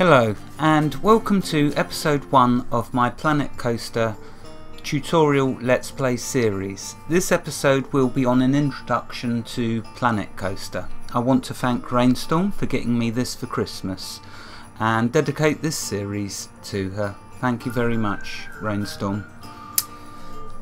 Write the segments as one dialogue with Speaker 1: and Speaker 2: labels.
Speaker 1: Hello and welcome to episode 1 of my Planet Coaster tutorial Let's Play series. This episode will be on an introduction to Planet Coaster. I want to thank Rainstorm for getting me this for Christmas and dedicate this series to her. Thank you very much, Rainstorm.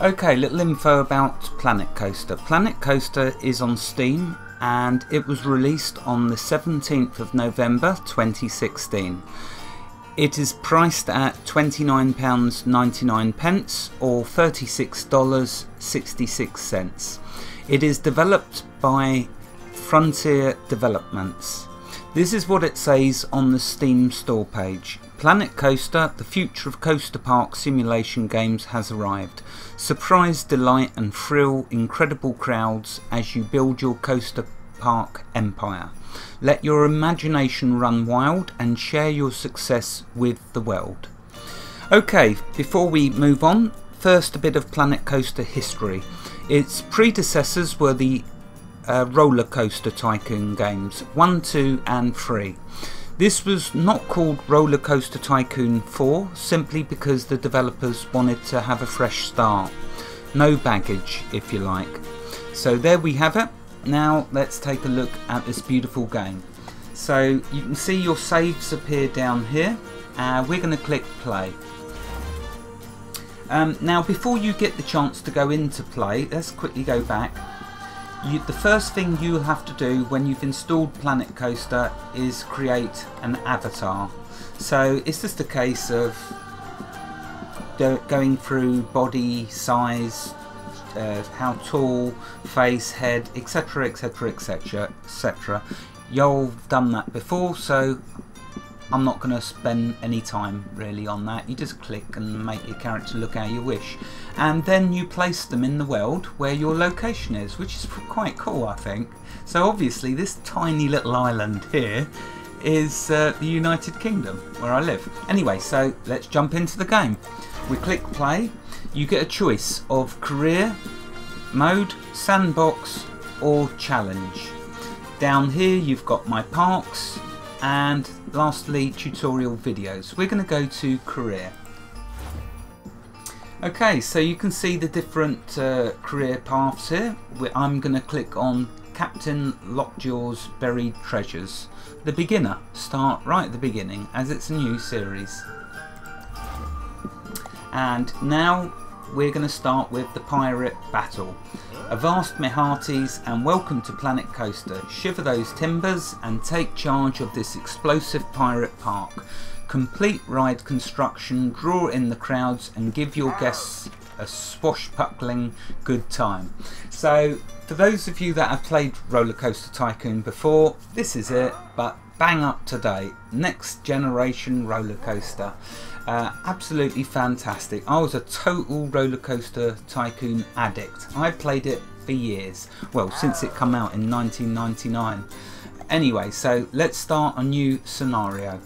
Speaker 1: Okay, little info about Planet Coaster. Planet Coaster is on Steam and it was released on the 17th of November 2016. It is priced at £29.99 or $36.66. It is developed by Frontier Developments. This is what it says on the Steam store page. Planet Coaster, the future of coaster park simulation games has arrived. Surprise, delight and thrill incredible crowds as you build your coaster park empire. Let your imagination run wild and share your success with the world. Okay, before we move on, first a bit of Planet Coaster history. Its predecessors were the Roller Coaster Tycoon games 1, 2 and 3. This was not called Roller Coaster Tycoon 4 simply because the developers wanted to have a fresh start. No baggage, if you like. So there we have it. Now let's take a look at this beautiful game. So you can see your saves appear down here. We're going to click play. Now before you get the chance to go into play, let's quickly go back. The first thing you have to do when you've installed Planet Coaster is create an avatar. So it's just a case of going through body, size, how tall, face, head, etc, etc, etc, etc. You've done that before, so I'm not going to spend any time really on that. You just click and make your character look how you wish, and then you place them in the world where your location is, which is quite cool, I think. So obviously this tiny little island here is the United Kingdom, where I live. Anyway, so let's jump into the game. We click play. You get a choice of career mode, sandbox or challenge. Down here you've got my parks, and lastly tutorial videos. We're going to go to career. Okay, so you can see the different career paths here. I'm going to click on Captain Lockjaw's Buried Treasures. The beginner, start right at the beginning as it's a new series. And now we're going to start with the pirate battle. Avast me hearties and welcome to Planet Coaster. Shiver those timbers and take charge of this explosive pirate park. Complete ride construction, draw in the crowds and give your guests a swashbuckling good time. So for those of you that have played Roller Coaster Tycoon before, this is it, but bang up to date. Next generation roller coaster. Absolutely fantastic. I was a total Roller Coaster Tycoon addict. I played it for years, well, since it came out in 1999. Anyway, so let's start a new scenario.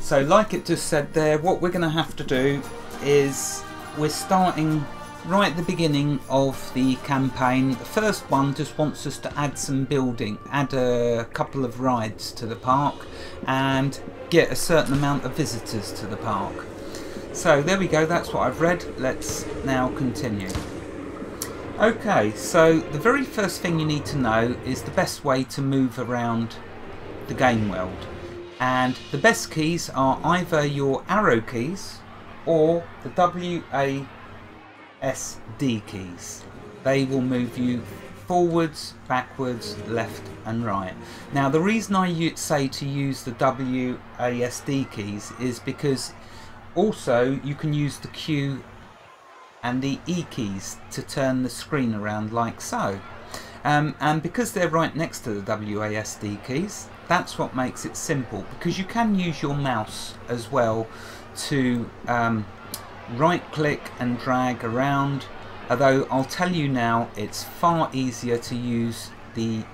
Speaker 1: So like it just said there, what we're going to have to do is we're starting right at the beginning of the campaign. The first one just wants us to add some building, add a couple of rides to the park and get a certain amount of visitors to the park. So there we go, that's what I've read. Let's now continue. Okay, so the very first thing you need to know is the best way to move around the game world. And the best keys are either your arrow keys or the WASD keys. They will move you forwards, backwards, left and right. Now the reason I say to use the WASD keys is because also you can use the Q and the E keys to turn the screen around like so. And because they're right next to the WASD keys, that's what makes it simple, because you can use your mouse as well to right click and drag around, although I'll tell you now it's far easier to use the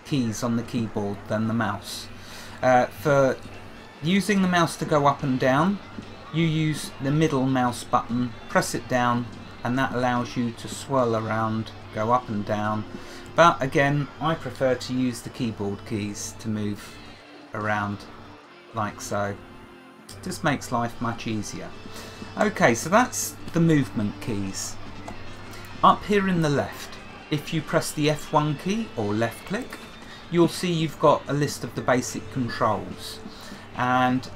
Speaker 1: keys on the keyboard than the mouse. For using the mouse to go up and down, you use the middle mouse button, press it down and that allows you to swirl around, go up and down. But again, I prefer to use the keyboard keys to move around like so. Just makes life much easier. Okay, so that's the movement keys. Up here in the left, if you press the F1 key or left click, you'll see you've got a list of the basic controls, and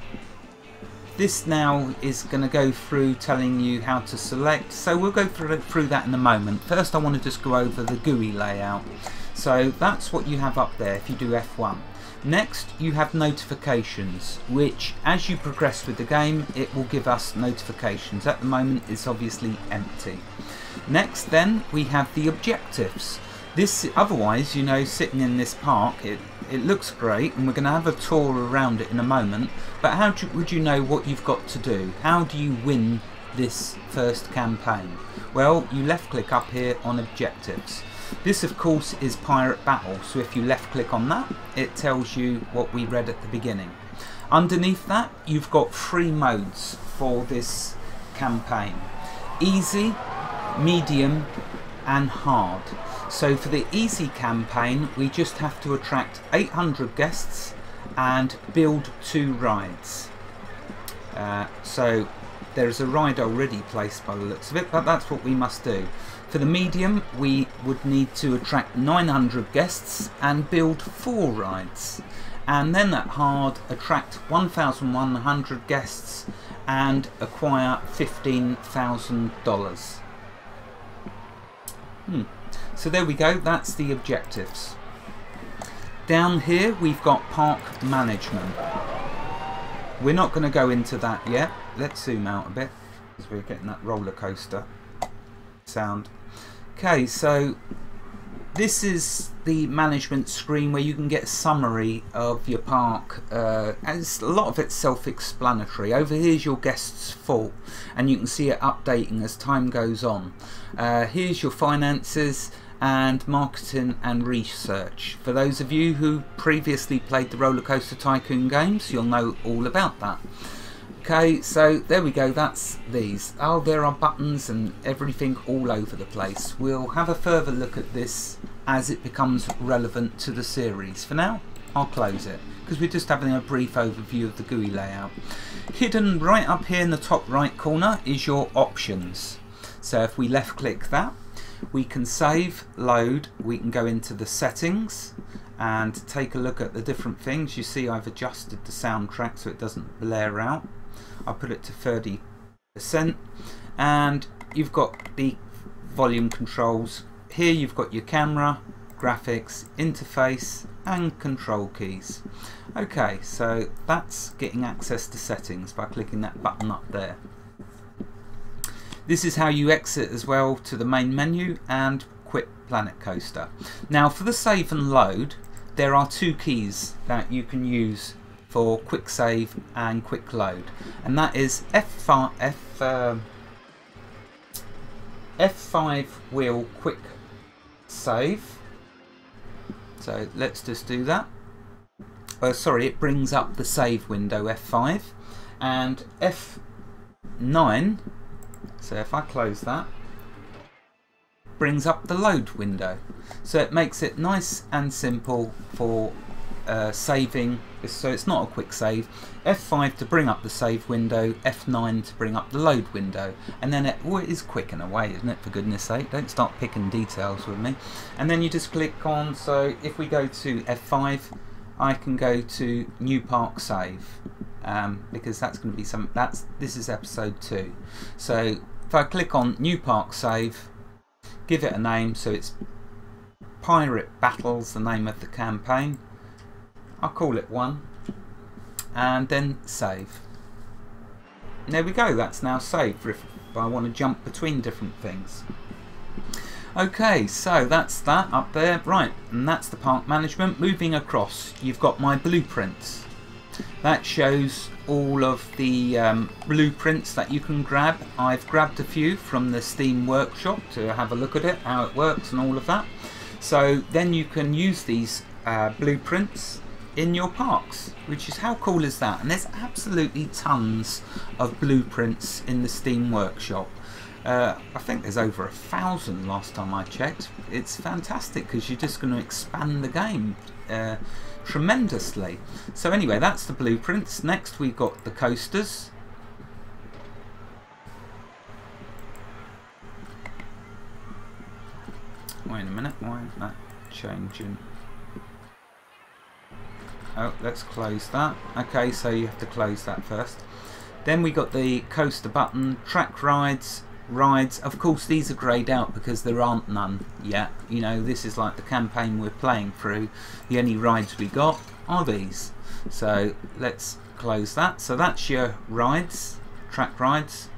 Speaker 1: this now is going to go through telling you how to select, so we'll go through that in a moment. First I want to just go over the GUI layout. So that's what you have up there if you do F1. Next you have notifications, which as you progress with the game it will give us notifications. At the moment it's obviously empty. Next then we have the objectives. This, otherwise, you know, sitting in this park, it looks great, and we're going to have a tour around it in a moment, but how would you know what you've got to do? How do you win this first campaign? Well, you left click up here on objectives. This of course is Pirate Battle, so if you left click on that, it tells you what we read at the beginning. Underneath that you've got 3 modes for this campaign: easy, medium and hard. So for the easy campaign we just have to attract 800 guests and build 2 rides. So there's a ride already placed by the looks of it, but that's what we must do. For the medium we would need to attract 900 guests and build 4 rides. And then at hard, attract 1,100 guests and acquire $15,000. So there we go, that's the objectives. Down here we've got park management. We're not going to go into that yet. Let's zoom out a bit because we're getting that roller coaster sound. Okay, so this is the management screen where you can get a summary of your park. As a lot of it's self-explanatory. Over here's your guests full, and you can see it updating as time goes on. Here's your finances and marketing and research. For those of you who previously played the Roller Coaster Tycoon games, you'll know all about that. Okay, so there we go, that's these. Oh, there are buttons and everything all over the place. We'll have a further look at this as it becomes relevant to the series. For now, I'll close it because we're just having a brief overview of the GUI layout. Hidden right up here in the top right corner is your options. So if we left click that, we can save, load, we can go into the settings and take a look at the different things. You see I've adjusted the soundtrack so it doesn't blare out. I'll put it to 30%, and you've got the volume controls. Here you've got your camera, graphics, interface and control keys. Okay, so that's getting access to settings by clicking that button up there. This is how you exit as well to the main menu and quit Planet Coaster. Now for the save and load, there are 2 keys that you can use for quick save and quick load, and that is F5 wheel quick save. So let's just do that. Sorry, it brings up the save window, F5, and F9. So if I close that, brings up the load window. So it makes it nice and simple for saving. So it's not a quick save. F5 to bring up the save window, F9 to bring up the load window, and then it is quick in a way, isn't it, for goodness sake? Don't start picking details with me. And then you just click on, so if we go to F5, I can go to new park save, because that's going to be some, this is episode 2. So if I click on new park save, give it a name, so it's Pirate Battles, the name of the campaign. I'll call it 1, and then save. And there we go, that's now saved if I want to jump between different things. Okay, so that's that up there, right, and that's the park management. Moving across, you've got my blueprints. That shows all of the blueprints that you can grab. I've grabbed a few from the Steam Workshop to have a look at it, how it works and all of that. So then you can use these blueprints in your parks, which is, how cool is that? And there's absolutely tons of blueprints in the Steam Workshop. I think there's over 1,000 last time I checked. It's fantastic because you're just going to expand the game. tremendously. So anyway, that's the blueprints. Next we've got the coasters. Wait a minute, why is that changing? Oh, let's close that. Okay, so you have to close that first. Then we got the coaster button, track rides, of course these are greyed out because there aren't none yet. You know, this is like the campaign we're playing through. The only rides we got are these. So let's close that. So that's your rides, track rides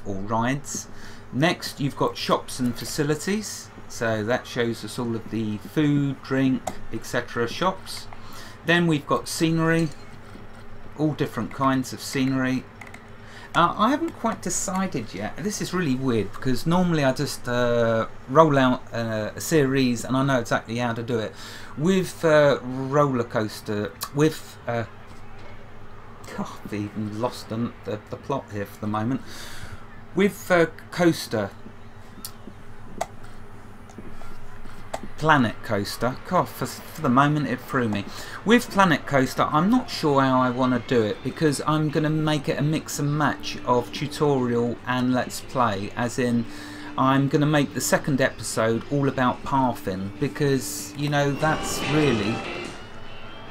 Speaker 1: or rides. Next you've got shops and facilities. So that shows us all of the food, drink, etc. shops. Then we've got scenery, all different kinds of scenery. I haven't quite decided yet. This is really weird because normally I just roll out a series and I know exactly how to do it. With roller coaster, with God, I've even lost the plot here for the moment. With coaster, Planet Coaster, God, for the moment it threw me. With Planet Coaster, I'm not sure how I want to do it because I'm going to make it a mix and match of tutorial and let's play, as in I'm going to make the second episode all about pathing because, you know, that's really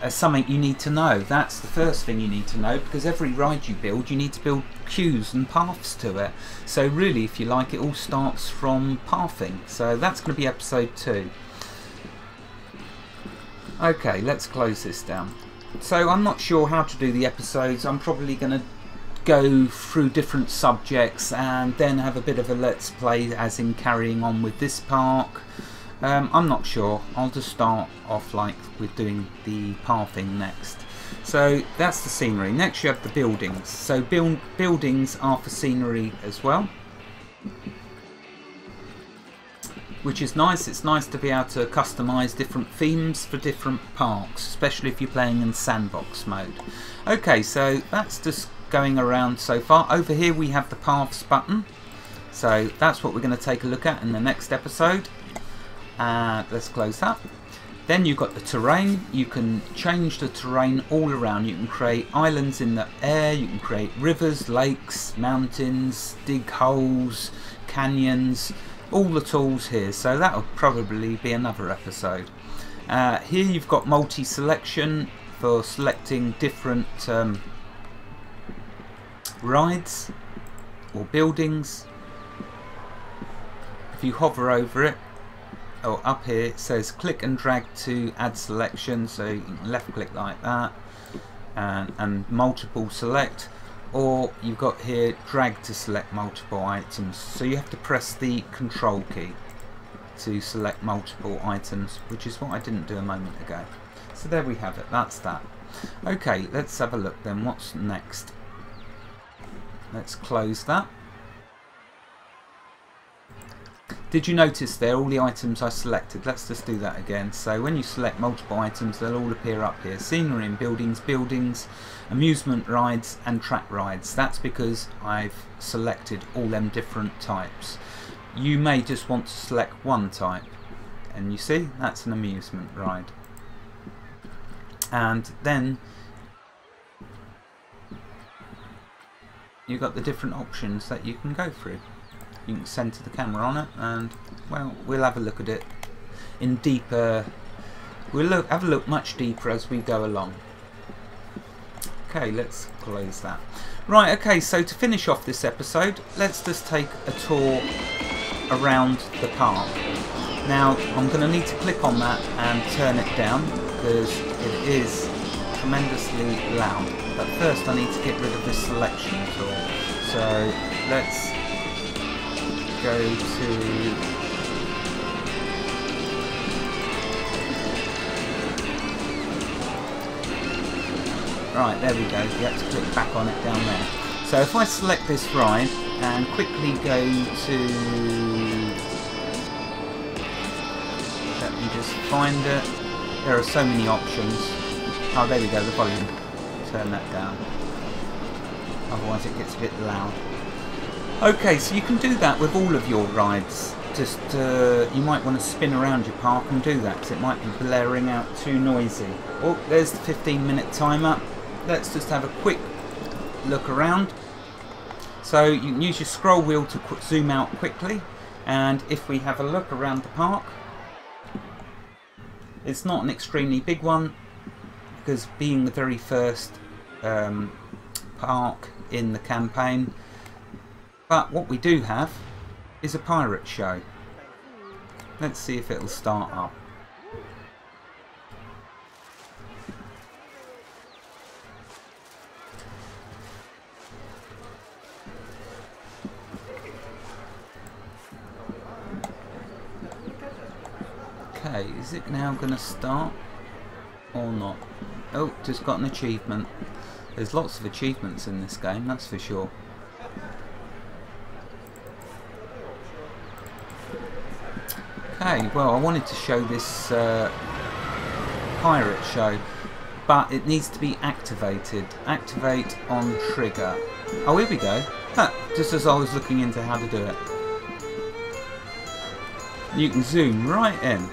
Speaker 1: something you need to know. That's the first thing you need to know because every ride you build, you need to build queues and paths to it. So really, if you like, it all starts from pathing. So that's going to be episode 2. Okay, let's close this down. So I'm not sure how to do the episodes. I'm probably going to go through different subjects and then have a bit of a let's play, as in carrying on with this park. I'm not sure. I'll just start off like with doing the pathing next. So that's the scenery. Next you have the buildings. So buildings are for scenery as well, which is nice. It's nice to be able to customize different themes for different parks, especially if you're playing in sandbox mode. Okay, so that's just going around so far. Over here we have the paths button. So that's what we're going to take a look at in the next episode. Let's close that. Then you've got the terrain. You can change the terrain all around. You can create islands in the air, you can create rivers, lakes, mountains, dig holes, canyons, all the tools here. So that'll probably be another episode. Here you've got multi-selection for selecting different rides or buildings. If you hover over it, or up here, it says click and drag to add selection, so you can left click like that and multiple select, or you've got here drag to select multiple items, so you have to press the control key to select multiple items, which is what I didn't do a moment ago. So there we have it, that's that. Okay, let's have a look then. What's next? Let's close that. Did you notice there all the items I selected? Let's just do that again. So when you select multiple items, they'll all appear up here. Scenery and buildings, amusement rides and track rides. That's because I've selected all them different types. You may just want to select one type. And you see, that's an amusement ride. And then you've got the different options that you can go through. You can center the camera on it, and well, we'll have a look at it in deeper. We'll have a look much deeper as we go along. Okay, let's close that. Right, okay, so to finish off this episode, let's just take a tour around the park. Now, I'm going to need to click on that and turn it down because it is tremendously loud. But first I need to get rid of this selection tool. So let's go to right, there we go. You have to click back on it down there. So if I select this ride and quickly go to, let me just find it. There are so many options. Oh, there we go, the volume. Turn that down. Otherwise it gets a bit loud. Okay, so you can do that with all of your rides. just you might want to spin around your park and do that, because it might be blaring out too noisy. Oh, there's the 15-minute timer. Let's just have a quick look around. So you can use your scroll wheel to zoom out quickly, and if we have a look around the park, it's not an extremely big one, because being the very first park in the campaign. But what we do have is a pirate show. Let's see if it'll start up. Okay, is it now going to start or not? Oh, just got an achievement. There's lots of achievements in this game, that's for sure. Okay, well, I wanted to show this pirate show, but it needs to be activated. Activate on trigger. Oh, here we go. Huh, just as I was looking into how to do it. You can zoom right in.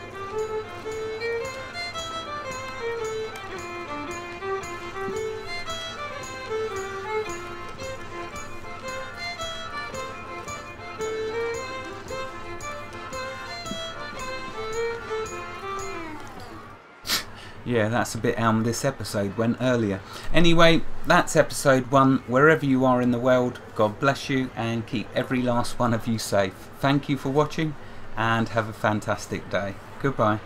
Speaker 1: Yeah, that's a bit how this episode went earlier. Anyway, that's episode 1. Wherever you are in the world, God bless you and keep every last one of you safe. Thank you for watching and have a fantastic day. Goodbye.